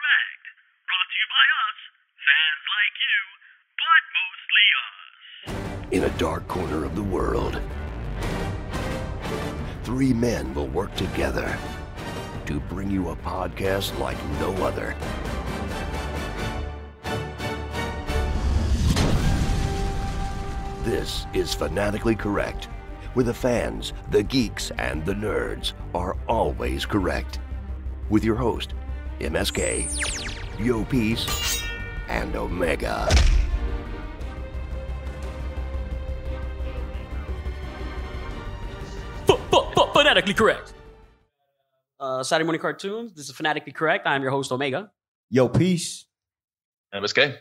Correct. Brought to you by us, fans like you, but mostly us. In a dark corner of the world, three men will work together to bring you a podcast like no other. This is Fanatically Correct, where the fans, the geeks, and the nerds are always correct. With your host, MSK, Yo Peace, and Omega. Fanatically Correct. Saturday morning cartoons. This is Fanatically Correct. I'm your host, Omega. Yo, peace. MSK.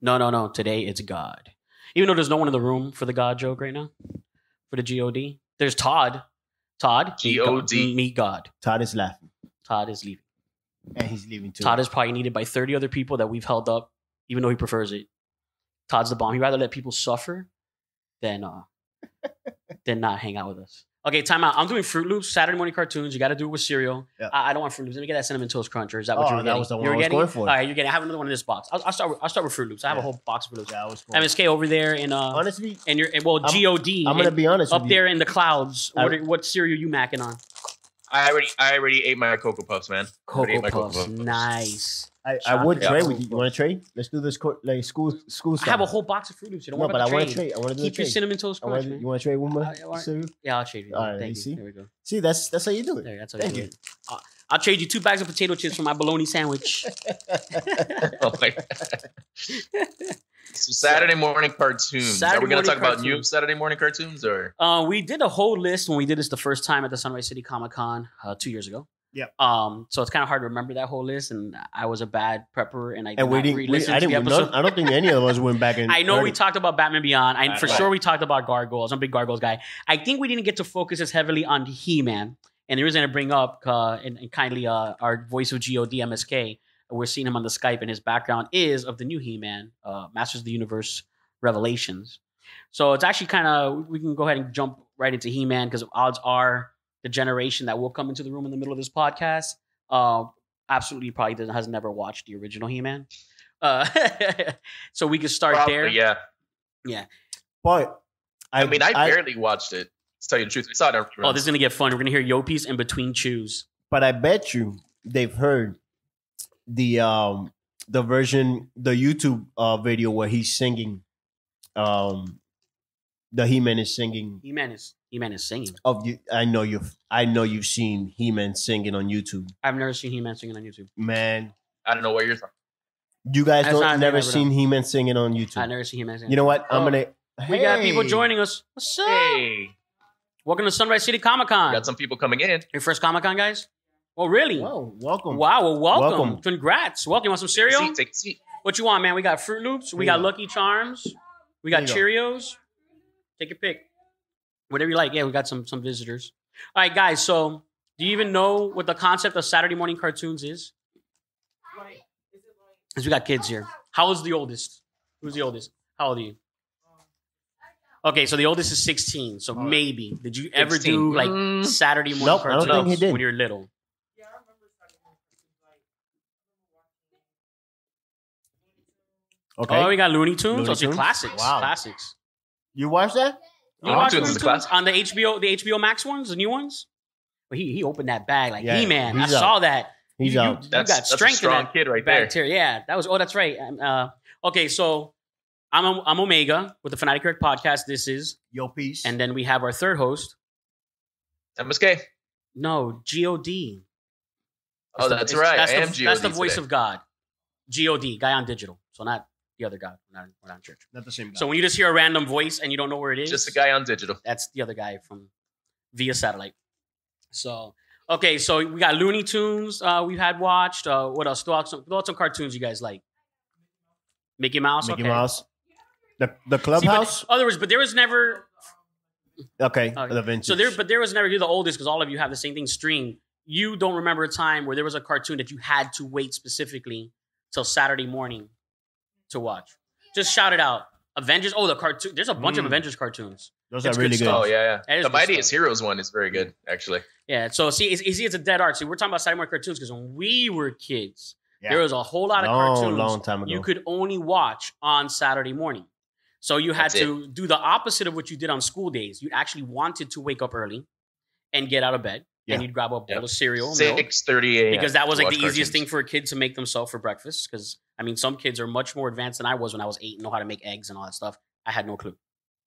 No. Today it's God. Even though there's no one in the room for the God joke right now, for the G-O-D. There's Todd. G-O-D. Meet God. Todd is laughing. Todd is leaving. And he's leaving too. Todd is probably needed by 30 other people that we've held up, even though he prefers it. Todd's the bomb. He'd rather let people suffer than not hang out with us. Okay, time out. I'm doing Fruit Loops, Saturday morning cartoons. You got to do it with cereal. Yeah. I don't want Fruit Loops. Let me get that Cinnamon Toast Crunch. Or is that what you were getting? That was the one you were I was getting? going for. All right, you're getting. I have another one in this box. I'll start with Fruit Loops. I have a whole box of Fruit Loops. Yeah, I was going. MSK over there in honestly, and you're G-O-D. I'm gonna be honest up with you. there in the clouds. What cereal you macking on? I already ate my Cocoa Puffs, man. Cocoa Puffs. Nice. I would trade with you. You want to trade? Let's do this like school stuff. I have a whole box of Fruit Loops. You don't No, want but I want to trade. I want to do Keep your trade. Cinnamon Toast Crunch, man. You want to trade one more? Cereal? Yeah, I'll trade you. All right, Thank you you. see? There we go. See, that's how you do it. There, that's how Thank you you. do it. I'll trade you 2 bags of potato chips for my bologna sandwich. Oh my God. So Saturday morning cartoons. Are we going to talk about new Saturday morning cartoons or? We did a whole list when we did this the first time at the Sunrise ComicCon 2 years ago. Yeah. So it's kind of hard to remember that whole list, and I was a bad prepper, and I And we didn't. I don't think any of us went back and. I know we talked about Batman Beyond. For sure we talked about Gargoyles. I'm a big Gargoyles guy. I think we didn't get to focus as heavily on He-Man. And the reason I bring up and kindly our voice of G-O-D MSK, we're seeing him on the Skype, and his background is of the new He-Man, Masters of the Universe Revelations. So it's actually kind of, we can go ahead and jump right into He-Man, because odds are the generation that will come into the room in the middle of this podcast absolutely probably has never watched the original He-Man. So we can start there. Yeah. But I barely watched it. To tell you the truth, I saw it. Oh, this is gonna get fun. We're gonna hear Yopi's in between chews. But I bet you they've heard the version, the YouTube video where he's singing. The He-Man is singing. He-Man is singing. I know you've seen He-Man singing on YouTube. I've never seen He-Man singing on YouTube. Man, I don't know what you're talking. You guys never seen He-Man singing on YouTube. I've never seen He-Man singing. You know what? We got people joining us. What's up? Hey. Welcome to Sunrise ComicCon. Got some people coming in. Your first Comic-Con, guys? Oh, really? Whoa, welcome. Wow, well, welcome. Congrats. Welcome. You want some cereal? Take a seat. What you want, man? We got Fruit Loops. We got Lucky Charms. We got Cheerios. Take your pick. Whatever you like. Yeah, we got some visitors. All right, guys. So, do you even know what the concept of Saturday morning cartoons is? Because we got kids here. How old's the oldest? Who's the oldest? How old are you? Okay, so the oldest is 16. So maybe. Did you ever 16. do like Saturday morning cartoons I don't think he did. when you were little? Yeah, I remember Saturday morning cartoons like Oh, we got Looney Tunes. Looney Those are Tunes? classics. Wow. Classics. You watched that? You watch Tunes Looney is a Tunes classic. on the HBO Max ones, the new ones? Well, he opened that bag like Yeah, He-Man. I he's out. saw that. He's you, out. You That's got strength a strong in that kid right there. bacteria. Yeah, that was. Oh, that's right. Okay, so I'm Omega with the Fanatically Correct podcast. This is Yo, peace. and then we have our third host. MSK. No, G-O-D. Oh, that's right. I am That's the G.O.D. voice today. of God. G-O-D, guy on digital. So not the other God. We're not in church. Not the same guy. So when you just hear a random voice and you don't know where it is, Just a guy on digital. that's the other guy from via satellite. So okay, so we got Looney Tunes. We've had watched. What else? Throw out some cartoons you guys like. Mickey Mouse. Mickey Okay. Mouse. The See, Clubhouse. but there was never. Okay, the vintage. So there was never. You're the oldest because all of you have the same thing streamed. You don't remember a time where there was a cartoon that you had to wait specifically till Saturday morning to watch. Just shout it out. Avengers. Oh, the cartoon. There's a bunch of Avengers cartoons. Those It's are really good good. stuff. Oh, yeah. That is The good Mightiest stuff. Heroes one is very good, actually. Yeah. So see, it's a dead art. See, we're talking about Saturday morning cartoons because when we were kids, Yeah. There was a whole lot of cartoons long time ago. you could only watch on Saturday morning. So you had to do the opposite of what you did on school days. You actually wanted to wake up early and get out of bed. And you'd grab a bowl of cereal. 6:30 a.m. Because that was like the Watch easiest cartoons. thing for a kid to make themselves for breakfast. Because, I mean, some kids are much more advanced than I was when I was 8 and know how to make eggs and all that stuff. I had no clue.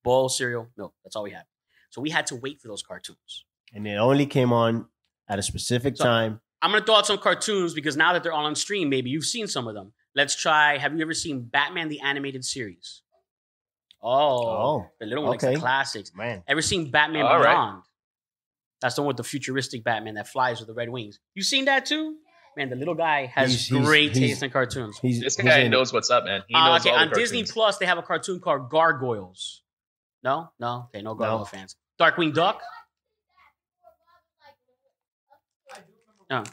Bowl, cereal, milk. That's all we had. So we had to wait for those cartoons. And it only came on at a specific time. I'm going to throw out some cartoons because now that they're all on stream, maybe you've seen some of them. Let's try. Have you ever seen Batman the Animated Series? Oh, the little one, like the classics. Man. Ever seen Batman All Beyond? right. That's the one with the futuristic Batman that flies with the red wings. You seen that too? Man, the little guy has great taste in cartoons. This guy knows what's up, man. He knows all the on cartoons. Disney Plus, they have a cartoon called Gargoyles. No? Okay, no Gargoyle fans. Darkwing Duck? No.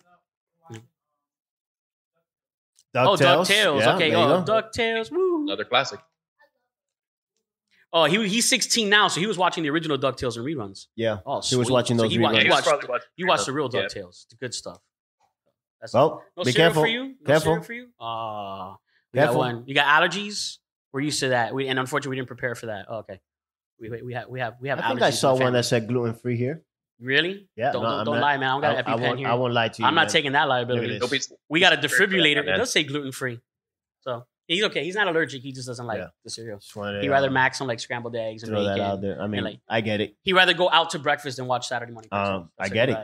DuckTales. Yeah, okay, DuckTales. Woo. Another classic. Oh, he's 16 now, so he was watching the original DuckTales and reruns. Yeah. Oh, he was watching those reruns. You watched the real DuckTales. The good stuff. No be careful. For you? No careful. For you? Careful. You got allergies? We're used to that. And unfortunately, we didn't prepare for that. Oh, okay. We have allergies. I think I saw one that said gluten free here. Really? Yeah. Don't lie, man. I don't got an EpiPen here. I won't lie to you. I'm not taking that liability. We got a defibrillator. It does say gluten free. So he's okay. He's not allergic. He just doesn't like the cereal. He'd rather max on like scrambled eggs and throw bacon. That out there. I mean, I get it. He'd rather go out to breakfast than watch Saturday morning. I get it.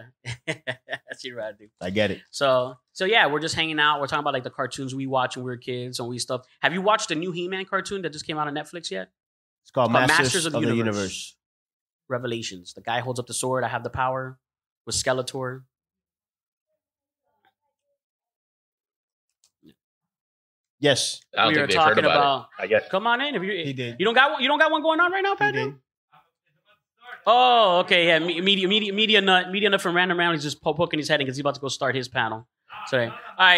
That's what you'd rather do. I get it. So yeah, we're just hanging out. We're talking about like the cartoons we watch when we were kids and we stuff. Have you watched the new He-Man cartoon that just came out on Netflix yet? It's called Masters of the Universe. Revelations. The guy holds up the sword. I have the power. With Skeletor. Yes. I don't think they've heard about it. I guess. Come on in. He did. You don't got one going on right now, Pat? Oh, okay. Yeah, media nut from Random Round. He's just poking his head in because he's about to go start his panel. So, all right. I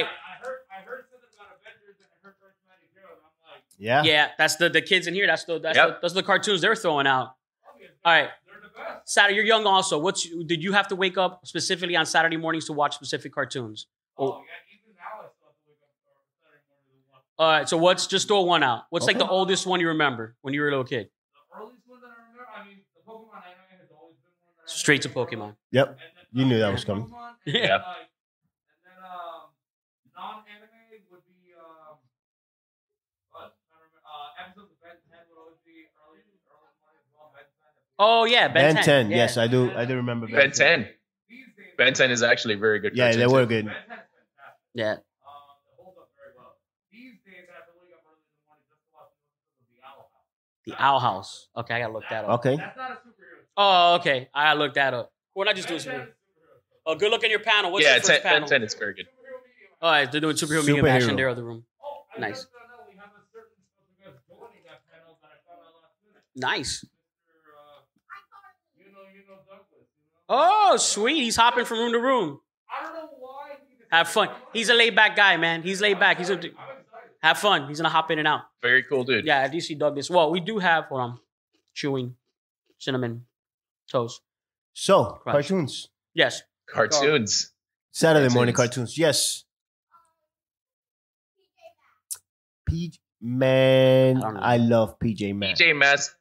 heard something about Avengers and I heard First Magic Joe. I'm like, yeah. That's the kids in here. That's the cartoons they're throwing out. All right. Saturday, you're young also. Did you have to wake up specifically on Saturday mornings to watch specific cartoons? Even now I still have to wake up Saturday morning to watch. All right, so just throw one out. What's like the oldest one you remember when you were a little kid? The earliest one that I remember, I mean, the Pokemon anime has always been one that Straight to Pokemon. Yep. You knew that was coming. Yeah. And then non-anime would be episodes of Ben 10 would always be early morning as well. Ben 10. Oh yeah, Ben 10. Yeah. Yes, I do remember Ben 10. Ben 10 is actually a very good. Yeah, they were good. Ben 10 is fantastic. Yeah. It holds up very well. These days, I have to wake up early in the morning just to watch the Owl House. The Owl House. Okay, I gotta look that up. Okay. That's not a superhero. Oh, okay. I gotta look that up. We're not just doing superhero. Oh, good look in your panel. What's your first panel? Ben 10 is very good. All right, they're doing superhero media match in their other room. Nice. We have a certain joining that panel that I found out last minute. Nice. You know Douglas. Oh, sweet. He's hopping from room to room. I don't know why. Have fun. He's a laid back guy, man. He's laid back. Have fun. He's gonna hop in and out. Very cool, dude. Yeah, I do see Douglas. Well, we do have chewing cinnamon toast. So cartoons. Yes. Cartoons. Saturday morning cartoons. Yes. Man, I love PJ Masks. PJ Masks.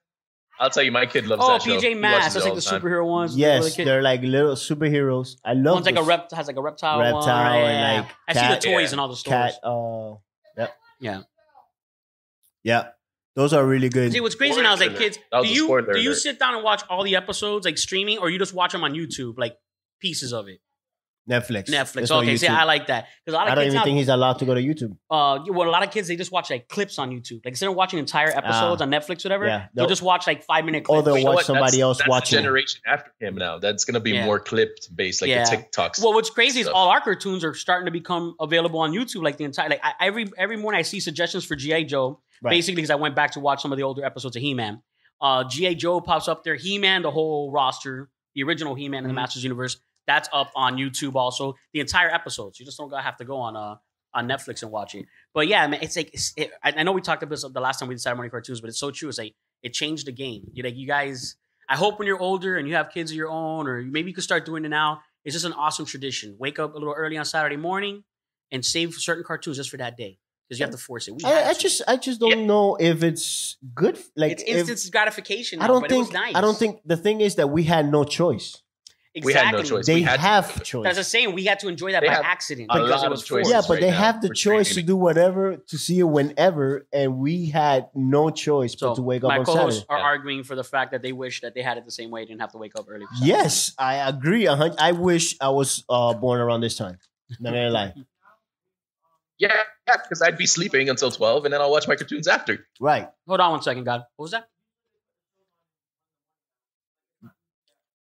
I'll tell you, my kid loves that show. PJ Masks. That's like the superhero ones. Yes, they're like little superheroes. I love. One's like has like a reptile one. And like I see the toys in all the stores. Yep. Yeah. Yeah. Those are really good. See, what's crazy now is like kids. Do you sit down and watch all the episodes like streaming, or you just watch them on YouTube, like pieces of it? Netflix. Okay, see, I like that because I don't even think he's allowed to go to YouTube. Well, a lot of kids they just watch like clips on YouTube. Like instead of watching entire episodes on Netflix, or whatever, they'll just watch like 5-minute clips. Or they'll watch somebody else watching. That's generation after him now. That's gonna be more clipped based, like the TikToks. Well, what's crazy is all our cartoons are starting to become available on YouTube. Like the entire every morning I see suggestions for G.I. Joe. Right. Basically, because I went back to watch some of the older episodes of He-Man. G.I. Joe pops up there. He-Man, the whole roster, the original He-Man in the Masters Universe. That's up on YouTube also. The entire episodes. You just don't have to go on Netflix and watch it. But yeah, man, it's like I know we talked about this the last time we did Saturday morning cartoons, but it's so true. It's like it changed the game. You guys. I hope when you're older and you have kids of your own, or maybe you could start doing it now. It's just an awesome tradition. Wake up a little early on Saturday morning and save certain cartoons just for that day because you have to force it. I just don't know if it's good. Like it's instant gratification. I don't but think. it was nice. I don't think the thing is that we had no choice. Exactly. We had no choice. They We had have choice. That's the same. We had to enjoy that They by have accident a because lot it of was choices. forced. Yeah, but right they now have the for choice to streaming. do whatever to see it whenever, and we had no choice but to wake up my on co-hosts Saturday. are arguing for the fact that they wish that they had it the same way, didn't have to wake up early. For Saturday. Yes, I agree. I wish I was born around this time. Not gonna lie. Yeah, because I'd be sleeping until 12, and then I'll watch my cartoons after. Right. Hold on one second, God. What was that?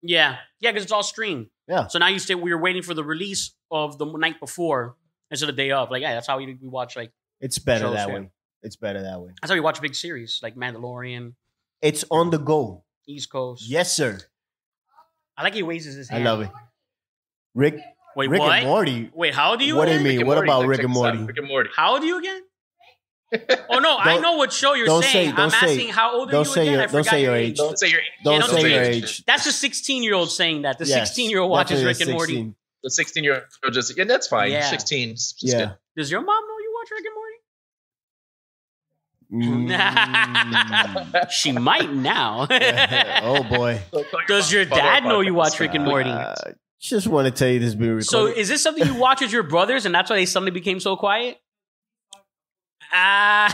Yeah, because it's all streamed. Yeah. So now you say we were waiting for the release of the night before instead of the day of. Like, yeah, that's how we watch. Like, It's better Shows, that yeah. way. It's better that way. that's how we watch big series like Mandalorian, It's on the go. East Coast. Yes, sir. I like he raises his I hand. love it. Rick Wait, Rick what? and Morty. Wait, how old are you? What do you again? mean? Rick and What Morty, about like, Rick check and this out, Morty? Rick and Morty. How old are you again? Oh no, I Don't- know what show you're don't saying. say- don't I'm say- asking how old are don't you say again? your- I don't forgot say your your age. age. Don't say your age. Don't don't say say your your age. That's the 16-year-old saying that. The Yes, 16-year-old watches definitely Rick and Morty. 16. The 16-year-old just, and that's fine. Yeah. 16. It's Yeah. good. Does your mom know you watch Rick and Morty? Mm. She might now. Oh boy. Does your dad know you watch Rick and Morty? Just want to tell you this is being recorded. So is this something you watch with your brothers and that's why they suddenly became so quiet? Ah.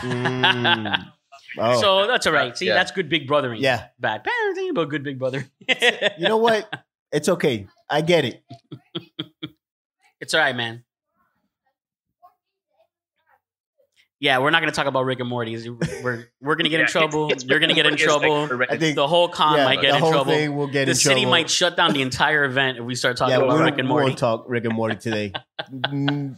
Oh. So that's all right. See, Yeah. that's good big brothering. Yeah. Bad parenting, but good big brother. You know what? It's okay. I get it. It's all right, man. Yeah, we're not going to talk about Rick and Morty. We're going to get in trouble. You're going to get in trouble. I think The whole con might get the in whole trouble. thing will get The in city trouble. might shut down the entire event if we start talking Yeah, about we Rick and Morty. won't talk Rick and Morty today.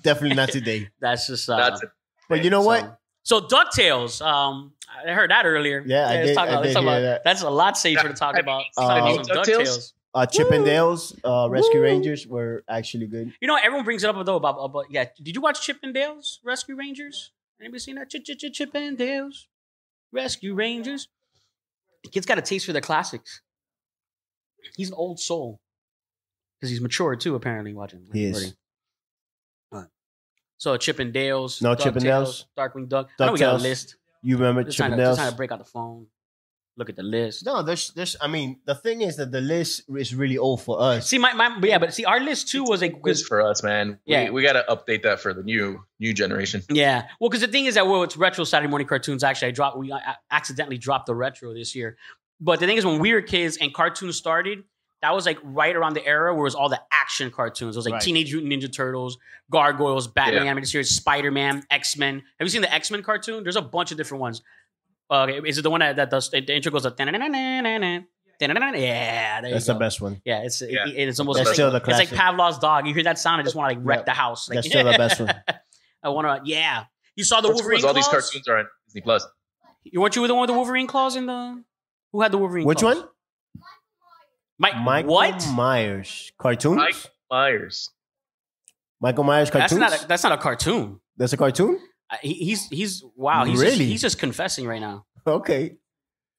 Definitely not today. That's just That's it. But you know what? So DuckTales, I heard that earlier. Yeah, I let's did- talk I about- did let's talk hear about- that. That's a lot safer to talk Have about. you Talk about seen some DuckTales? Chippendales, Rescue Rangers were actually good. You know, everyone brings it up though about yeah. Did you watch Chippendales Rescue Rangers? Anybody seen that? Chippendales Rescue Rangers. The kid's got a taste for the classics. He's an old soul because he's mature too. Apparently, watching. He is. All right. So Chippendales, No DuckTales, Chippendales? Darkwing Duck. I know we got a DuckTales. list. You remember Just trying to Chippendales? break out the phone. Look at the list. No, there's. I mean, the thing is that the list is really old for us. See, but see, our list too was like Quiz for us, man. Yeah. We got to update that for the new generation. yeah. Well, because the thing is that it's retro Saturday morning cartoons. Actually, we accidentally dropped the retro this year. But the thing is, when we were kids and cartoons started, that was like right around the era where it was all the action cartoons. It was like Right. Teenage Mutant Ninja Turtles, Gargoyles, Batman Yeah. animated series, Spider-Man, X-Men. Have you seen the X-Men cartoon? There's a bunch of different ones. Is it the one that does the intro goes like yeah, there That's you the go. best one. Yeah, it's Yeah. it's almost That's like, still the it's like classic. Pavlov's dog. You hear that sound, I just want to like wreck Yeah. the house. Like, That's still the best one. I want to. Yeah, you saw the What's cool Wolverine is all claws. these cartoons are on Disney Plus. You weren't you the one with the Wolverine claws in the? Who had the Wolverine? Which claws? one? Michael what? Myers cartoons. Mike Myers. Michael Myers cartoons. That's not a cartoon. That's a cartoon. He's wow. Really? He's just confessing right now. Okay.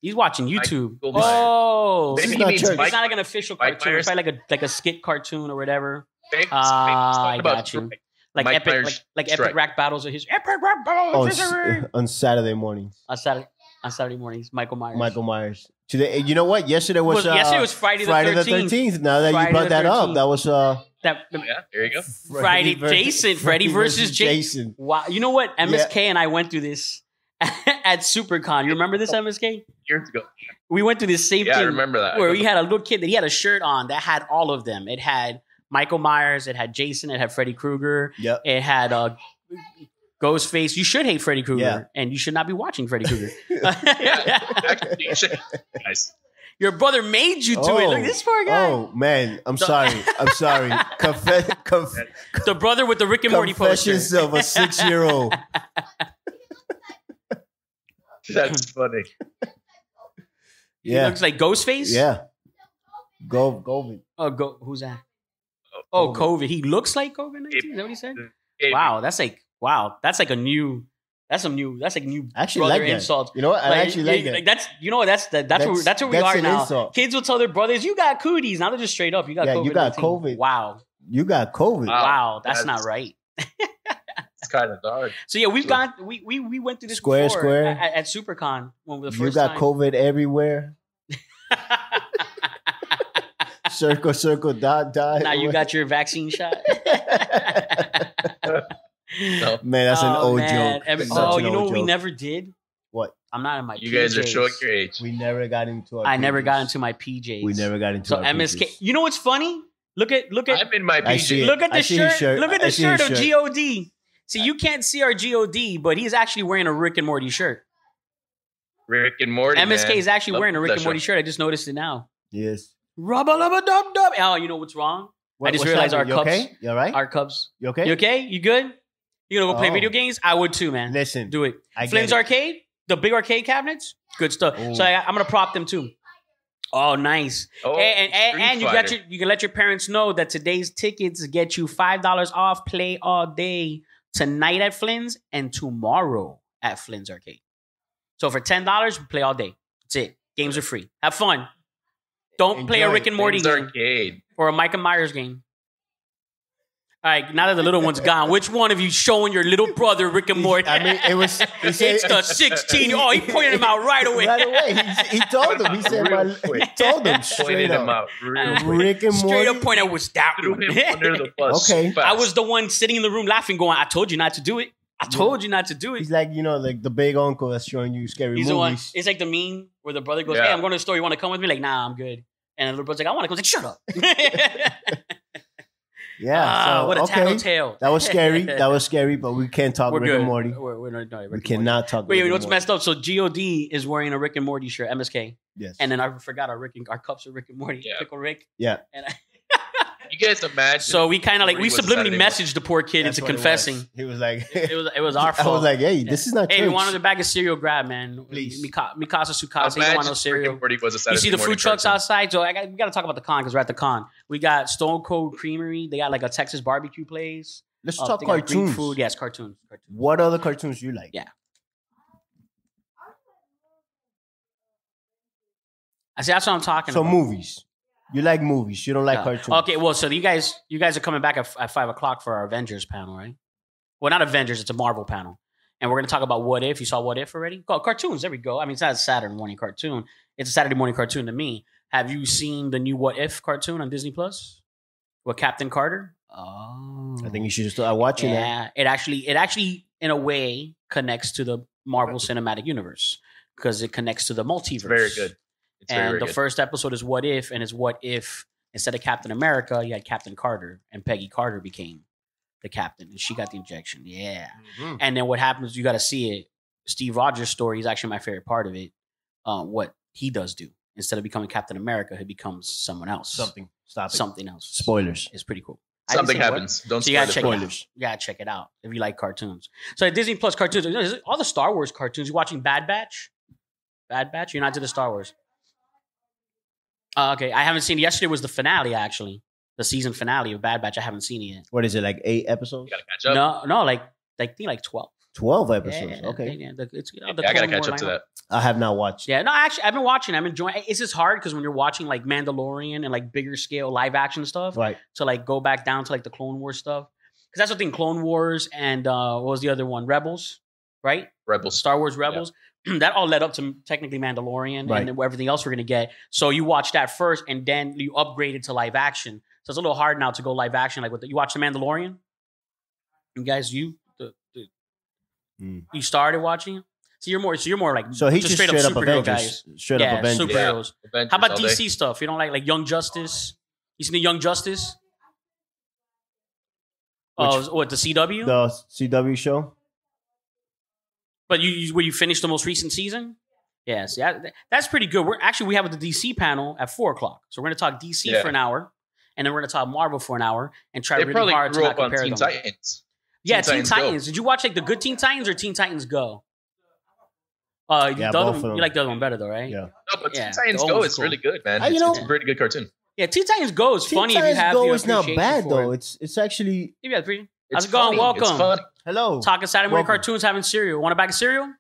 He's watching YouTube. Michael Myers. Oh, Maybe is he not means church. it's Mike, not like an official Mike cartoon. It's Myers. probably like a skit cartoon or whatever. Famous I talk about got you. Strike. Like Mike epic, Myers like Strike. epic rap battles of his epic rap battles On, of history. on Saturday mornings, On Saturday mornings, Michael Myers. Michael Myers. Today, you know what? Yesterday was yesterday was Friday the 13th. Now that Friday you brought the that up, 13th. that was That Yeah, there you go. Friday, Freddy versus Jason. Wow, you know what? MSK and I went through this at SuperCon. You remember this, MSK? Years ago. We went through this same Yeah, thing. I remember that. Where we had a little kid that he had a shirt on that had all of them. It had Michael Myers, it had Jason, it had Freddy Krueger, Yep. it had Ghostface. You should hate Freddy Krueger, Yeah. and you should not be watching Freddy Krueger. Actually, you should. Nice. Your brother made you do it. Look at this poor guy. Oh man, I'm sorry. I'm sorry. The brother with the Rick and Morty poster. Confessions of a 6-year-old. That's funny. He Yeah. looks like Ghostface. Yeah. Go. Oh, who's that? Oh, COVID. He looks like COVID-19. Is that what he said? Hey, Wow, that's like a new. That's like new Actually, brother like that. insult. You know what? I actually like that. That's where we That's are an now. insult. Kids will tell their brothers, "You got cooties." Now they're just straight up. You got Yeah, COVID. you got COVID. Wow, You got COVID. Wow. wow, that's That's- not right. kind of dark. So yeah, we went through this Square, before square. at SuperCon when the You first got time. COVID everywhere. Circle, circle, dot, dot. Now you got your vaccine shot. No. Man, that's an old joke. Such Oh, an you know old what we joke. never did? What? I'm not in my You PJs. guys are showing your age. We never got into our I never PJs. got into my PJs. We never got into So our MSK. PJs. You know what's funny? Look at I'm in my I see PJ. it. look at I the see his shirt. Look at I the see shirt his of shirt. God. See, you can't see our God, but he's actually wearing a Rick and Morty shirt. Rick and Morty. MSK man. is actually Love wearing a Rick that and Morty show. shirt. I just noticed it now. Yes. Rubba lubba dub dub. Oh, you know what's wrong? I just what's realized that? our You cups. okay? You all right? Our Cubs. You okay? You okay? You good? You gonna go play Oh. video games? I would too, man. Listen, Do it. I get Flynn's it. Arcade, the big arcade cabinets, good stuff. Ooh. So I'm gonna prop them too. Oh, nice. Oh, And you got Street you can let your parents know that today's tickets get you $5 off. Play all day tonight at Flynn's and tomorrow at Flynn's Arcade. So for $10, play all day. That's it. Games are free. Have fun. Don't play a Enjoy Rick and Morty Flynn's game Arcade. or a Mike and Myers game. All right, now that the little one's gone, which one of you showing your little brother Rick and Morty? I mean, it was. He said, It's the 16. Oh, he pointed him out right away. Right away. He told him. He said, Real he quick. told him Pointed straight him up. out. Real quick. Rick and Straight Morty. up point, I was down. Threw him under the bus. Okay. fast. I was the one sitting in the room laughing, going, I told you not to do it. I told you not to do it. He's like, like the big uncle that's showing you scary He's the one. movies. It's like the meme where the brother goes, Yeah. hey, I'm going to the store. You want to come with me? Like, nah, I'm good. And the little brother's like, I want to go. He's like, shut up. Yeah. So, what a okay. tattletale. That was scary. That was scary, but we can't talk We're Rick good. and Morty. We're not, no, Rick We and cannot talk Morty. Wait, Rick you know and what's Morty. messed up? So God is wearing a Rick and Morty shirt, MSK. Yes. And then I forgot our cups are Rick and Morty. Yeah. Pickle Rick. Yeah. And You guys imagine. so we kind of like, we Morty was subliminally Saturday morning. messaged the poor kid That's into what it confessing. was. He was like, It was our fault. I was like, hey, this is not Hey, church. we wanted a bag of cereal, grab, man. Please. Mikasa Sukasa, you don't Imagine want no Rick cereal. and Morty was a You Saturday see the morning food trucks cartoon. outside. So we got to talk about the con because we're at the con. We got Stone Cold Creamery. They got like a Texas barbecue place. Let's talk They got Greek cartoons. food. Yes, cartoons. What other cartoons you like? Yeah. I see. That's what I'm talking So about. movies. You like movies. You don't like Yeah. cartoons. Okay, well, so you guys are coming back at 5:00 for our Avengers panel, right? Well, not Avengers. It's a Marvel panel, and we're going to talk about What If. You saw What If already? Oh, cartoons. There we go. I mean, it's not a Saturday morning cartoon. It's a Saturday morning cartoon to me. Have you seen the new What If cartoon on Disney Plus with Captain Carter? Oh, I think you should start watching that. yeah. It actually, in a way, connects to the Marvel Cinematic Universe because it connects to the multiverse. It's very good. It's And very the good. first episode is What If, and it's what if instead of Captain America, you had Captain Carter, and Peggy Carter became the captain, and she got the injection. Yeah. Mhm. And then what happens, you got to see it. Steve Rogers' story is actually my favorite part of it. What he does do. Instead of becoming Captain America, he becomes someone else. Something. Stop it. Something else. Spoilers. It's pretty cool. I didn't Something say what. happens. Don't So you gotta spoil check it. it out. You gotta check it out if you like cartoons. So at Disney Plus cartoons, all the Star Wars cartoons. You watching Bad Batch? Bad Batch? You're not to the Star Wars. Okay, I haven't seen it. Yesterday was the finale, actually. The season finale of Bad Batch. I haven't seen it yet. What is it, like 8 episodes? You gotta catch up. No, like I think like 12. 12 episodes. Yeah, Okay. yeah, it's, the I gotta Clone catch War up to lineup. that. I have not watched. Yeah, no, actually, I've been watching. I'm enjoying. It's just hard because when you're watching like Mandalorian and like bigger scale live action stuff, Right. to like go back down to like the Clone Wars stuff. Because that's the thing, Clone Wars and what was the other one? Rebels, right? Rebels. Star Wars Rebels. That all led up to technically Mandalorian Right. and then everything else we're gonna get. So you watch that first, and then you upgrade it to live action. So it's a little hard now to go live action. Like you watch the Mandalorian. You guys, you started watching. So you're more like So he's just straight up superhero Avengers. guys. Straight Yeah, up Avengers. superheroes. Avengers How about all day. DC stuff? You don't like Young Justice? You seen the Young Justice? Oh, what the CW? The CW show. But you finished the most recent season? Yes, yeah, that's pretty good. We have the DC panel at 4:00, so we're gonna talk DC Yeah. for an hour, and then we're gonna talk Marvel for an hour, and try They really probably hard to grew not up on compare Teen them. Titans. Yeah, Teen Teen Titans Go. Titans. Did you watch like the Good Teen Titans or Teen Titans Go? Yeah, the other both of one, them. you like the other one better though, right? Yeah. No, but Yeah, Teen Titans the Go old is school. really good, man. You It's know- a pretty good cartoon. Yeah, Teen Titans Go is Teen funny if you Titans have Go the is not appreciation bad for though. it. It's actually Maybe that's pretty. It's How's it going? funny. It's Welcome. funny. hello. Talking Saturday morning Welcome. cartoons, having cereal. Want a bag of cereal?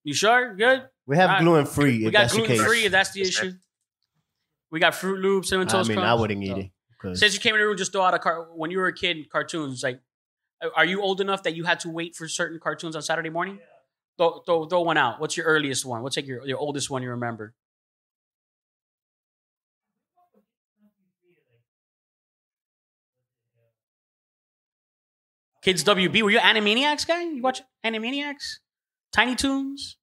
You sure? Good. We have Alright. gluten free. We If got that's the gluten case. free if that's the Yes, issue. We got Fruit Loops, Cinnamon I Toast mean, Crunch. I wouldn't eat So, it. 'cause- Since you came in the room, just throw out when you were a kid, cartoons like Are you old enough that you had to wait for certain cartoons on Saturday morning? Throw one out. What's your earliest one? What's like your oldest one you remember? Kids WB. Were you an Animaniacs guy? You watch Animaniacs? Tiny Toons?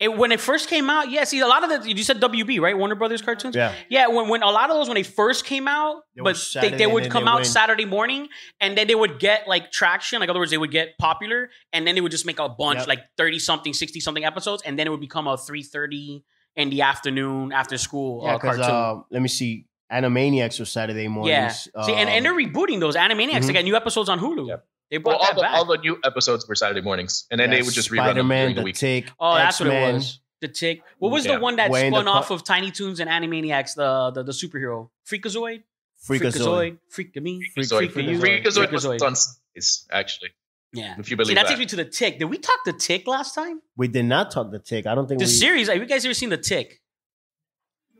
When it first came out, yeah. See, a lot of you said WB, right? Warner Brothers cartoons. Yeah. When a lot of those when they first came out, they would come out Saturday morning, and then they would get like traction. Like, in other words, they would get popular, and then they would just make a bunch, like 30-something, 60-something episodes, and then it would become a 3:30 in the afternoon after school cartoon. Let me see. Animaniacs was Saturday mornings. Yeah. See, and they're rebooting those Animaniacs. They got new episodes on Hulu. Yep. They brought that back. All the new episodes were Saturday mornings, and then they would just rerun them during the week. Tick, oh, that's what it was. The Tick. What was the one that spun off of Tiny Toons and Animaniacs? The superhero Freakazoid. Freak of me. Freak of you. Freakazoid was on Sundays, actually. Yeah. If you believe that takes me to the Tick. Did we talk the Tick last time? We did not talk the Tick. I don't think the series. Have you guys ever seen the Tick?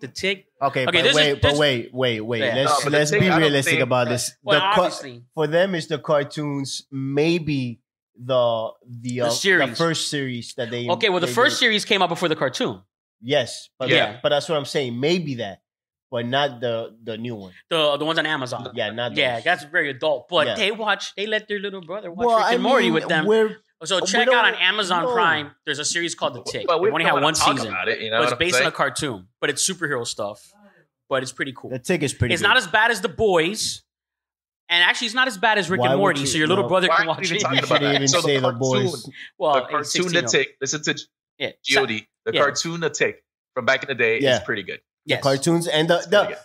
The Tick. Okay, but wait. Yeah. Let's be realistic about this. Obviously, for them, it's the cartoons. Maybe the series, the first series that they. Okay, well, the first series came out before the cartoon. Yes, but that's what I'm saying. Maybe that, but not the new one. The ones on Amazon. Yeah, not those. Yeah, that's very adult. But they let their little brother watch Rick and Morty with them. So check out on Amazon Prime. There's a series called The Tick. But we only had one season. It's based on a cartoon, but it's superhero stuff. But it's pretty cool. The Tick is pretty. It's not as bad as The Boys, and actually, it's not as bad as Rick and Morty. So your little brother can watch it. You shouldn't even say The Boys. Well, the cartoon The Tick. Listen to G.O.D. The cartoon The Tick from back in the day is pretty good. Yes. The cartoons and the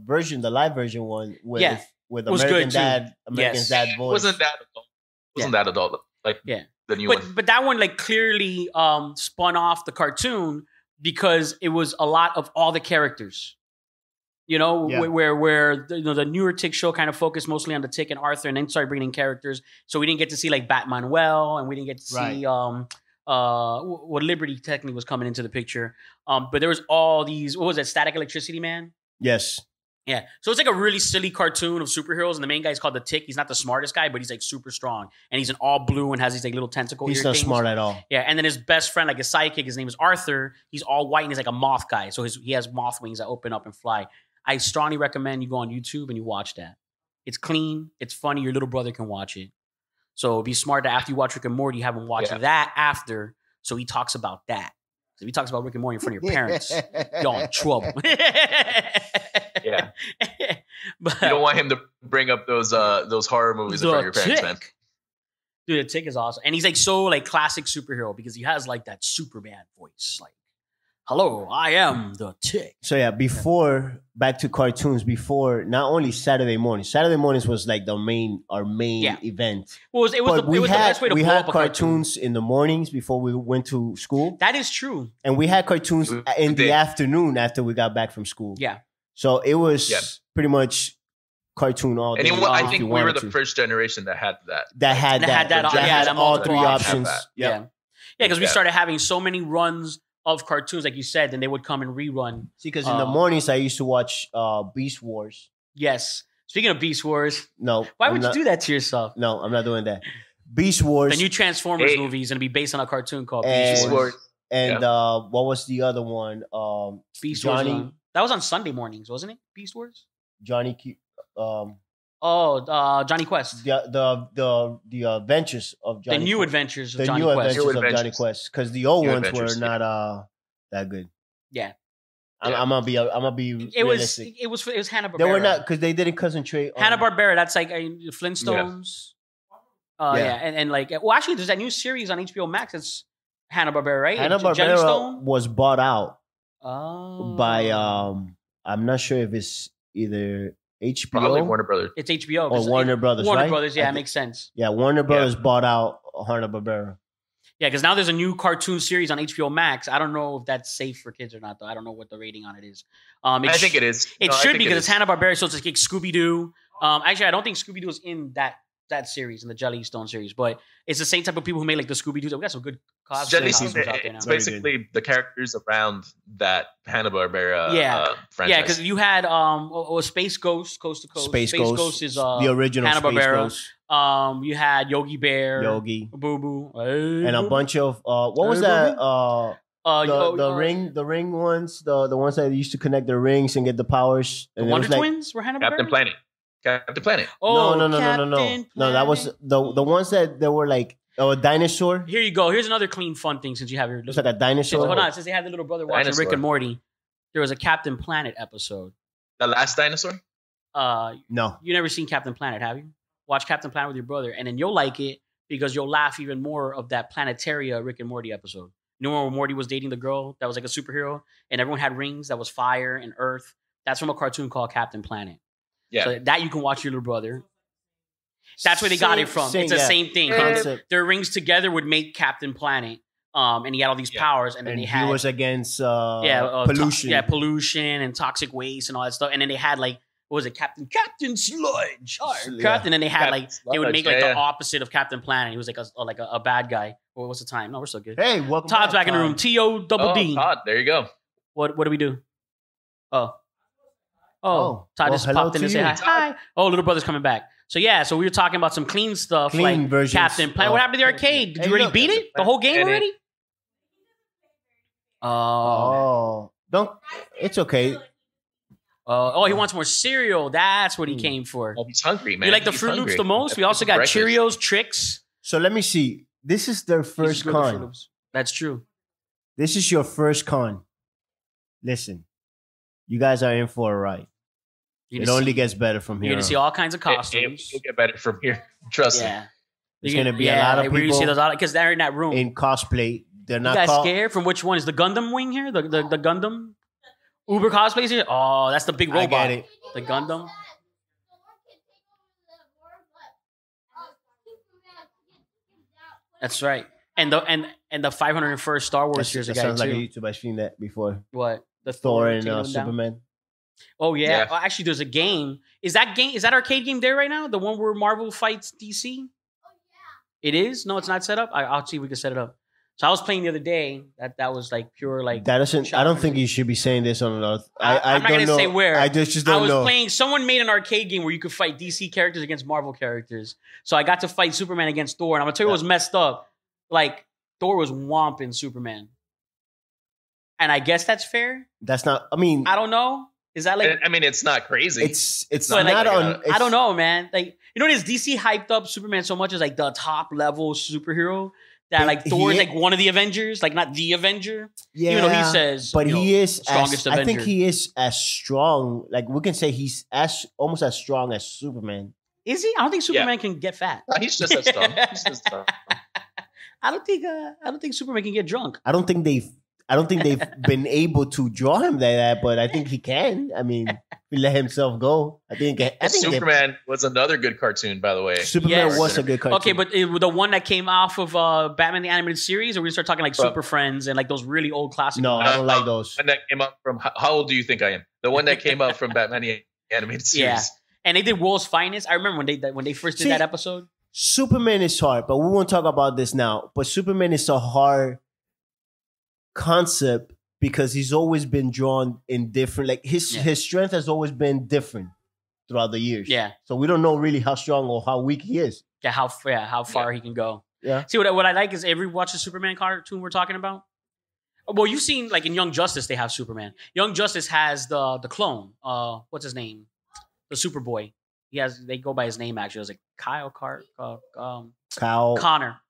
version, the live version one with American Dad voice. Wasn't that adult? Like the new one. But that one like clearly spun off the cartoon because it was a lot of all the characters. You know, where the newer Tick show kind of focused mostly on the Tick and Arthur, and then started bringing in characters. So we didn't get to see like Batmanuel, and we didn't get to see what Liberty technically was coming into the picture. But there was all these. What was that? Static Electricity Man. Yes. Yeah. So it's like a really silly cartoon of superheroes, and the main guy's called the Tick. He's not the smartest guy, but he's like super strong, and he's in all blue and has these like little tentacle. He's not smart at all. Yeah. And then his best friend, like his sidekick, his name is Arthur. He's all white and he's like a moth guy. So he has moth wings that open up and fly. I strongly recommend you go on YouTube and you watch that. It's clean. It's funny. Your little brother can watch it. So be smart that after you watch Rick and Morty, you have him watch that after. So he talks about that. So if he talks about Rick and Morty in front of your parents, you're in trouble. Yeah. But you don't want him to bring up those horror movies in front of your parents, man. Dude, the Tick is awesome. And he's like so like classic superhero because he has like that Superman voice. Like, hello, I am the Tick. So yeah, back to cartoons, before not only Saturday mornings was like our main event. Well, it was the best way to blow up a cartoons in the mornings before we went to school. That is true. And we had cartoons in the afternoon after we got back from school. Yeah. So it was pretty much cartoon all day. And I think we were the first generation that had that. That had all three options. Yeah, because we started having so many runs of cartoons, like you said, then they would come and rerun. See, because in the mornings I used to watch Beast Wars. Yes. Speaking of Beast Wars, no. Why would you do that to yourself? No, I'm not doing that. Beast Wars. The new Transformers movie is going to be based on a cartoon called Beast Wars. And what was the other one? Beast Wars. That was on Sunday mornings, wasn't it? Beast Wars. Johnny Quest. The adventures of Johnny. The new Quest. adventures of the Johnny new Quest. adventures of Johnny Quest, because the old ones were not that good. Yeah. I'm gonna be realistic. It was Hanna-Barbera. They were not, because they didn't concentrate on Hanna-Barbera. That's like Flintstones. And like, well, actually, there's that new series on HBO Max. It's Hanna-Barbera, right? Hanna-Barbera was bought out by I'm not sure if it's either HBO, probably Warner Brothers. It's HBO or Warner Brothers. Warner right? Brothers, yeah, it makes sense. Yeah, Warner Brothers bought out Hanna-Barbera. Yeah, because now there's a new cartoon series on HBO Max. I don't know if that's safe for kids or not, though. I don't know what the rating on it is. I think it is. It should be because it's Hanna-Barbera, so it's like Scooby-Doo. Actually, I don't think Scooby-Doo is in that series, in the Jellystone series, but it's the same type of people who made like the Scooby-Doo. We got some good costumes out there now. It's basically the characters around that Hanna-Barbera franchise. Yeah, because you had Space Ghost, Coast to Coast. Space Ghost is the original Hanna-Barbera. Space Ghost. You had Yogi Bear, Boo Boo, hey, and a bunch of what was that? The ring ones, the ones that used to connect the rings and get the powers. The And Wonder Twins were Hanna-Barbera. Captain Planet. Oh, no. Captain No, that was the ones that were like a dinosaur. Here you go. Here's another clean, fun thing since you have your. It's like a dinosaur. Hold on, since they had the little brother watching Rick and Morty, there was a Captain Planet episode. The last dinosaur? No. You never seen Captain Planet, have you? Watch Captain Planet with your brother, and then you'll like it because you'll laugh even more of that Planetaria Rick and Morty episode. You know when Morty was dating the girl that was like a superhero, and everyone had rings that was fire and earth? That's from a cartoon called Captain Planet. Yeah. So that you can watch your little brother. That's where they got it from. It's the same thing. Their rings together would make Captain Planet. And he had all these powers, and then they had he was against pollution. Pollution and toxic waste and all that stuff. And then they had like, what was it, Captain Sludge? And then they had they would make the opposite of Captain Planet. He was like a bad guy. What was the time? No, we're so good. Hey, welcome. Todd's back in the room. T-O-double-D. Todd, there you go. What do we do? Todd just popped in and said hi. Oh, little brother's coming back. So so we were talking about some clean stuff, like versions. Captain Planet. What happened to the arcade? Did you already beat it? The whole game already? Don't. It's okay. He wants more cereal. That's what he came for. Oh, he's hungry, man. You like the Fruit Loops the most? We also got Cheerios, Tricks. So let me see. This is their first con. That's true. This is your first con. Listen, you gues are in for a ride. It only gets better from here. You're going to see all kinds of costumes. It'll get better from here. Trust me. There's going to be a lot of people see those because they're in that room. In cosplay. They're not you guys scared from which one? Is the Gundam wing here? The Gundam? Uber cosplays here? Oh, that's the big robot. I get it. The Gundam? That's right. And the 501st Star Wars series. That sounds like a YouTube. I've seen that before. What? The Thor and Superman. Oh yeah. Oh, actually, there's a game. Is that arcade game there right now? The one where Marvel fights DC? Oh yeah. It is? No, it's not set up. I'll see if we can set it up. So I was playing the other day. That was like pure like. That doesn't. I don't think you should be saying this on another. I'm not gonna say where. I just don't know. I was playing. Someone made an arcade game where you could fight DC characters against Marvel characters. So I got to fight Superman against Thor, and I'm gonna tell you, it was messed up. Like Thor was whomping Superman, and I guess that's fair. That's not. I mean, I don't know. Is that like? I mean, it's not crazy. It's not on. I don't know, man. Like you know, what is DC hyped up Superman so much as like the top level superhero. That like Thor is like one of the Avengers, like not the Avenger. Yeah, even though he says, but he is strongest Avenger. I think he is as strong. Like we can say he's almost as strong as Superman. Is he? I don't think Superman can get fat. No, he's just as strong. I don't think Superman can get drunk. I don't think they've been able to draw him like that, but I think he can. I mean, he let himself go. I think Superman was another good cartoon, by the way. Superman was a good cartoon. Okay, but the one that came off of Batman the Animated Series, or we start talking like Super Friends and like those really old classic. No, I don't like those. And that came up from how old do you think I am? The one that came up from Batman the Animated Series. Yeah, and they did World's Finest. I remember when they first did that episode. Superman is hard, but we won't talk about this now. But Superman is a hard concept because he's always been drawn in different, like his strength has always been different throughout the years. Yeah. So we don't know really how strong or how weak he is. Yeah, how far he can go. Yeah. See, what I like is every watch the Superman cartoon we're talking about. Well, you've seen like in Young Justice they have Superman. Young Justice has the clone. What's his name? The Superboy. They go by his name actually. It was like Kyle Connor.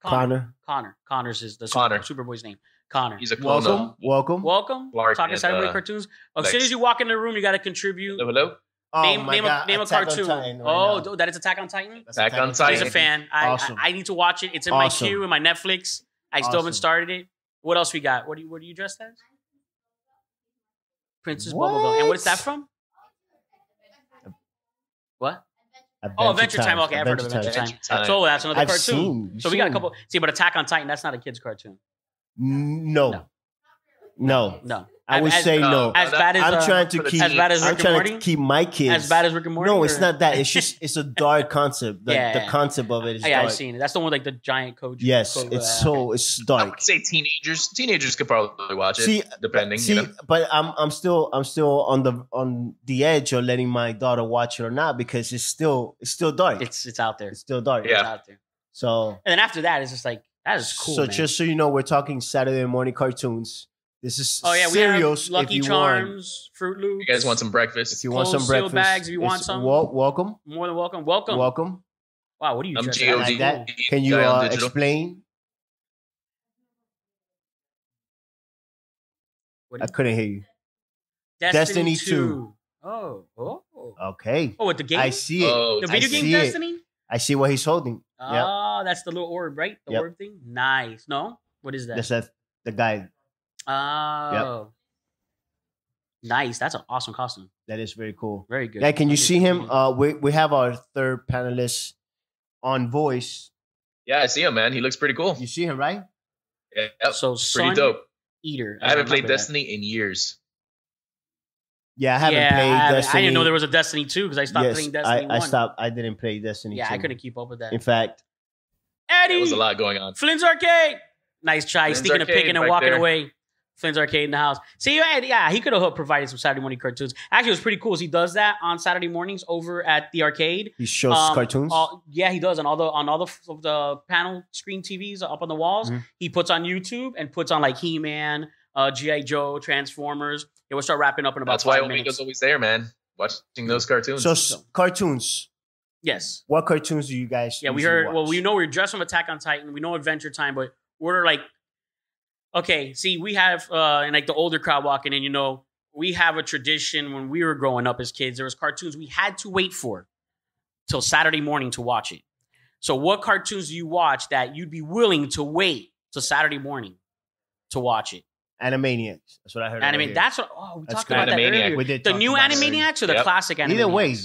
Connor's is the Superboy's name. Connor. He's a clone. Welcome. Talking Saturday cartoons. As soon as you walk in the room, you got to contribute. Hello. Name a cartoon. That is Attack on Titan. Attack on Titan. He's a fan. I need to watch it. It's in my queue in my Netflix. I still haven't started it. What else we got? What are you dressed as? Princess Bubblegum. And what is that from? What? Adventure Time. Okay, I've heard of Adventure Time. So that's another cartoon. So we got a couple. See, but Attack on Titan, that's not a kid's cartoon. No. No. I would As- say no. As bad as I'm trying to for the keep. as bad as I'm Rick and trying Morty. to keep my kids. As bad as Rick and Morty. No, it's or- not that. It's just it's a dark concept. The Yeah. concept of it is Yeah, dark. I've seen it. That's the one with, like the giant coach. Yes, coach, it's okay. it's I dark. would say teenagers could probably watch it, See, depending. See, you know? but I'm still on the edge of letting my daughter watch it or not because it's still dark. It's out there. It's still dark. Yeah. It's out there. So And then after that, it's just like that is cool. so man. just so you know, we're talking Saturday morning cartoons. This is we serious. have Lucky if you Charms, Fruit Loops. You guys want some breakfast? If you want Cold some sealed breakfast, bags, if you want it's some. welcome. More than welcome. Welcome. Welcome. Wow, what are you I'm dressed GOD. like? Like that. Cool. Can you Guy on digital. explain? What I couldn't hear you. Destiny Destiny 2. Oh. Okay. Oh, with the game? I see it. Oh, the I video game see it. Destiny? I see what he's holding. Yep. Oh, that's the little orb, right? The Yep. orb thing? Nice. No? What is that? That's the guy. Oh. Nice. That's an awesome costume. That is very cool. Very good. Yeah, can you Very see good. him? We have our third panelist on voice. yeah, I see him, man. He looks pretty cool. You see him, right? Yeah, yep. So, pretty Sun dope. Eater. I haven't played remember that. Destiny in years. Yeah, I haven't played Destiny. I didn't know there was a Destiny 2 because I stopped Yes, playing Destiny 1. I stopped. I didn't play Destiny. Yeah, 2. I couldn't keep up with that. In fact, Eddie! There was a lot going on. Flynn's Arcade. Nice try. Flynn's Sneaking and Arcade picking and back walking there. away. Flynn's Arcade in the house. See, yeah, he could have provided some Saturday morning cartoons. Actually, it was pretty cool. He does that on Saturday mornings over at the arcade. he shows cartoons. Yeah, he does on all the panel screen TVs up on the walls. Mhm. He puts on YouTube and puts on like He-Man, GI Joe, Transformers. It will start wrapping up in about That's why 5 minutes. Omega's always there, man. Watching those cartoons. So cartoons. Yes. What cartoons do you guys? Yeah, we usually heard. watch? Well, we know we're just from Attack on Titan. We know Adventure Time, but we're like, okay. See, we have and like the older crowd walking in. You know, we have a tradition when we were growing up as kids. There was cartoons we had to wait for till Saturday morning to watch it. So, what cartoons do you watch that you'd be willing to wait till Saturday morning to watch it? Animaniacs. That's what I heard. Anime. over here. That's what. Oh, we That's talked good. about that Animaniac. earlier. We did The talk new about it. Animaniacs or the Yep. classic Animaniacs? Either way,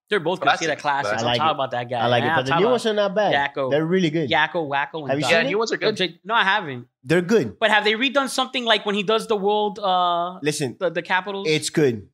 They're both Classic. considered classics. I I'm like talking it. about that guy. I like it, Man, but I'm the talking new about ones are not bad. Yakko. They're really good. Yakko, Wacko, and Have you Doc. seen yeah, it? new ones are good. No, I haven't. They're good. But have they redone something like when he does the world, Listen, the capitals? it's good.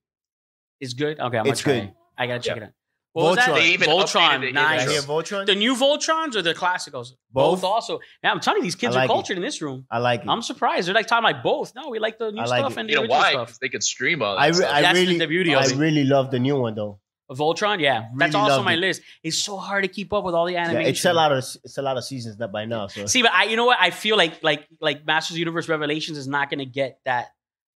It's good. Okay, I'm It's gonna try good. it. I gotta check Yeah. it out. What was that? Voltron. They even Voltron. updated it in Nice. Did I hear intro. Voltron? The new Voltrons or the classicals? Both. also. Yeah, I'm telling you, these kids I are like it. cultured in this room. I like it. I'm surprised. They're like talking like both. No, we like the new I like stuff it. and the You know original why? stuff. 'Cause they could stream all that I stuff. That's really, the beauty of I it. really love the new one though. Voltron, yeah, that's Really also loved my it. list. It's so hard to keep up with all the Yeah, animation. it's a lot of seasons that by now. So See, but you know what? I feel like Masters of the Universe Revelations is not going to get that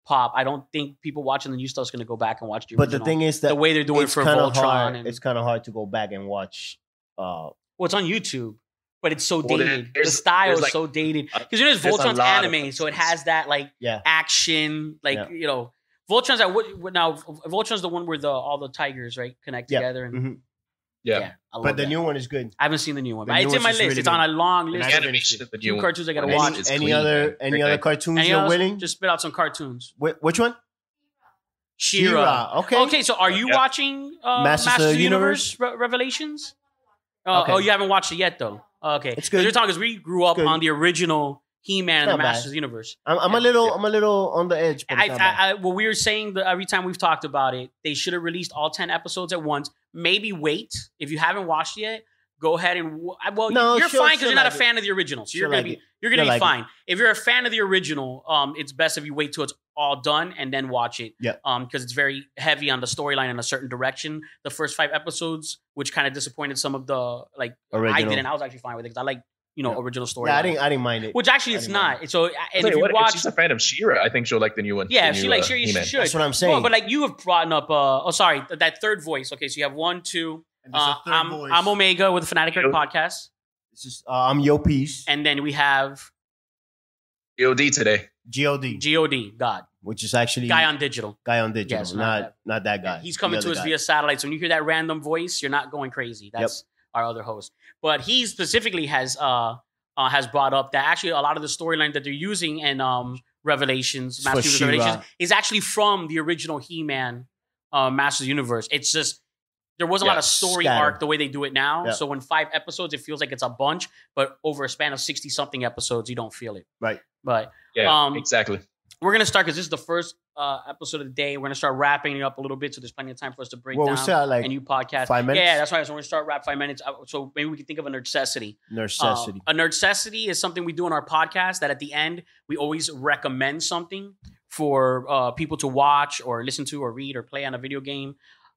pop. I don't think people watching the new stuff is going to go back and watch the but the original. thing is that the way they're doing it it's for kind of Voltron. hard. And, It's kind of hard to go back and watch. well, it's on YouTube, but it's so Well, dated. The there's style is like- so dated because you know, there's a Voltron's lot of anime, so it cartoons. has that like Yeah. action, like Yeah. you know, Voltron's now. Voltron's the one where all the tigers right connect Yeah. together, and Mhm. Yeah. I love But the that. new one is good. I haven't seen the new one, The but new it's in one's my just list. really It's on good. a long And list. I The of animation of the few new cartoons I gotta one watch. is Any clean, other man. any other cartoons Any you're else? willing? Just spit out some cartoons. Which one? She-Ra. She-Ra, okay. Okay, so are you Yeah. watching Masters Masters of of the the Universe Revelations? Okay. Oh, you haven't watched it yet, though. Okay, It's good. You're talking because we grew up It's good. on the original He-Man and the not bad. Masters of the Universe. I'm Yeah. a little on the edge. But it's not bad. Well, we were saying that every time we've talked about it, they should have released all 10 episodes at once. Maybe wait. If you haven't watched it yet, go ahead and No, you're she'll- fine because she'll you're not like a it. fan of the original, so She'll you're like it. gonna be She'll like it. fine. If you're a fan of the original, it's best if you wait till it's all done and then watch it. Yeah. Because it's very heavy on the storyline in a certain direction. The first 5 episodes, which kind of disappointed some of the I Original. didn't. I was actually fine with it because I like original story. Yeah, I didn't mind it. Which actually I it's didn't mind not. So I'll and tell if you you what, if watch, she's a fan of She-Ra, I think she'll like the new one. yeah, the she new, like sure you He-Man. should. That's what I'm saying. Well, but like you have brought up, sorry, that third voice. Okay, so you have 1, 2. And there's a third I'm voice. Omega with the Fanatically Correct podcast, It's just I'm Yo Peace. and then we have EOD today. God, God, which is actually guy on digital. Guy on digital, Yes, not that guy. He's coming The to other us guy. via satellite. So when you hear that random voice, you're not going crazy. That's our other host. But he specifically has brought up that actually a lot of the storyline that they're using in Revelations, For Masters of She-Ra. Revelations, is actually from the original He-Man Masters of the Universe. It's just there wasn't a lot of story scattered. arc the way they do it now. Yeah. So in 5 episodes, it feels like it's a bunch, but over a span of 60 something episodes, you don't feel it. Right. But Yeah, Um, exactly. we're gonna start because this is the first episode of the day. We're gonna start wrapping it up a little bit, so there's plenty of time for us to break down we still have, like, a new podcast. 5 minutes? Yeah, that's right. So we're gonna start wrap 5 minutes. So maybe we can think of a necessity. Necessity. A necessity is something we do on our podcast that at the end we always recommend something for people to watch or listen to or read or play on a video game.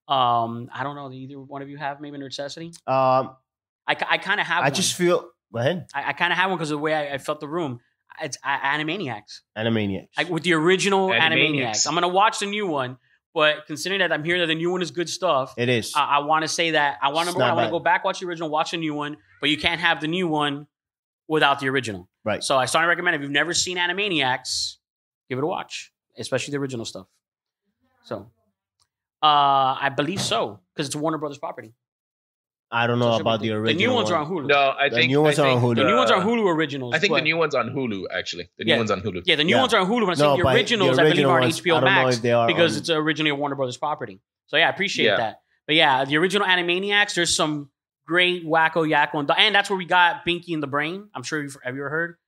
I don't know. Do either one of you have maybe a necessity? I kind of have. I just feel. Go ahead. I kind of have one because of the way I felt the room. It's Animaniacs. Animaniacs. With the original Animaniacs. I'm gonna watch the new one, but considering that I'm hearing that the new one is good stuff, It is. I want to say that I want It's to not bad. go back, watch the original, watch the new one, but you can't have the new one without the original. Right. So I strongly recommend if you've never seen Animaniacs, give it a watch, especially the original stuff. So, I believe so because it's a Warner Brothers property. I don't know about the original. The new ones one. are on Hulu. No, I think The new ones are on Hulu. The new ones are Hulu originals. I think the but- new one's on Hulu. Actually, the Yeah. new one's on Hulu. Yeah, the new Yeah. ones are on Hulu. But I'm No, saying the but originals, the I believe, original are on ones, HBO I don't know Max if they are because on- it's originally a Warner Brothers property. So yeah, I appreciate Yeah. that. But yeah, the original Animaniacs, there's some great wacko yakko, and that's where we got Binky in the Brain. I'm sure have you ever heard?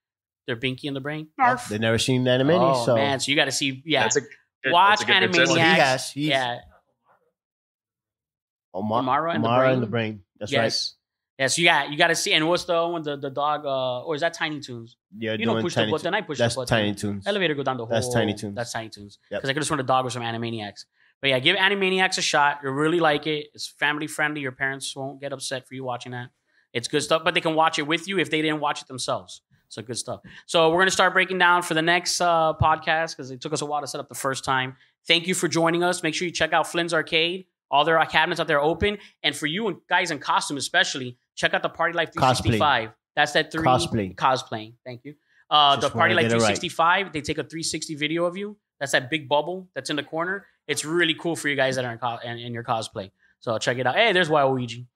They're Binky in the Brain. Narf. They've never seen Animaniacs, Oh so man, so you got to see. Yeah, That's a good, watch that's a good Animaniacs. Well, he has. He's- Yeah, Mara and the Brain. That's yes. Yes, you got to see. And what's the one? The dog, or is that Tiny Toons? right. Yeah, You don't push the button. I push the That's button. Tiny Toons. Elevator go down the hole. That's Tiny Toons. That's Tiny Toons. Yep. Because I could have sworn the dog was from Animaniacs. But yeah, give Animaniacs a shot. You'll really like it. It's family friendly. Your parents won't get upset for you watching that. It's good stuff, but they can watch it with you if they didn't watch it themselves. So good stuff. So we're going to start breaking down for the next podcast because it took us a while to set up the first time. Thank you for joining us. Make sure you check out Flynn's Arcade. All their cabinets out there are open. And for you guys in costume especially, check out the Party Life 365. That's that cosplaying. Thank you. The Party Life 365, they take a 360 video of you. That's that big bubble that's in the corner. It's really cool for you guys that are in your cosplay. So check it out. Hey, there's Waluigi.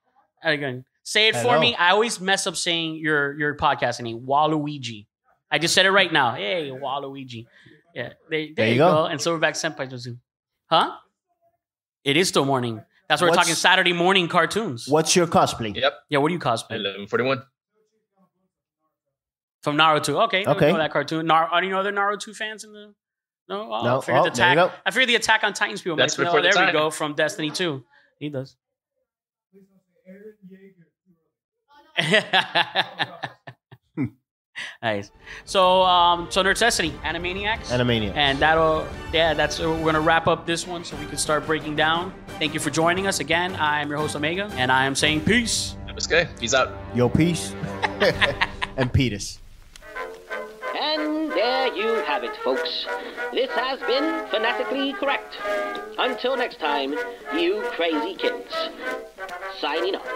Again, say it for me. I always mess up saying your podcast name, Waluigi. I just said it right now. Hey, Waluigi. Yeah, there you go. And Silverback Senpai just huh? It is still morning. That's why we're talking Saturday morning cartoons. What's your cosplay? Yep. Yeah, what do you cosplay? 1141. From Naruto. Okay. Okay. I know that cartoon. Are you other Naruto fans in the? No. Oh, No. I figured Oh, there you go. I figured the Attack on Titans people. That's might know. before the There we time. go. From Destiny 2. He does. Nice. So necessity, Animaniacs. And we're gonna wrap up this one so we can start breaking down. Thank you for joining us again. I'm your host Omega, and I am saying peace. Okay, peace out. Yo, peace. And Peters. And there you have it, folks. This has been Fanatically Correct. Until next time, you crazy kids. Signing off.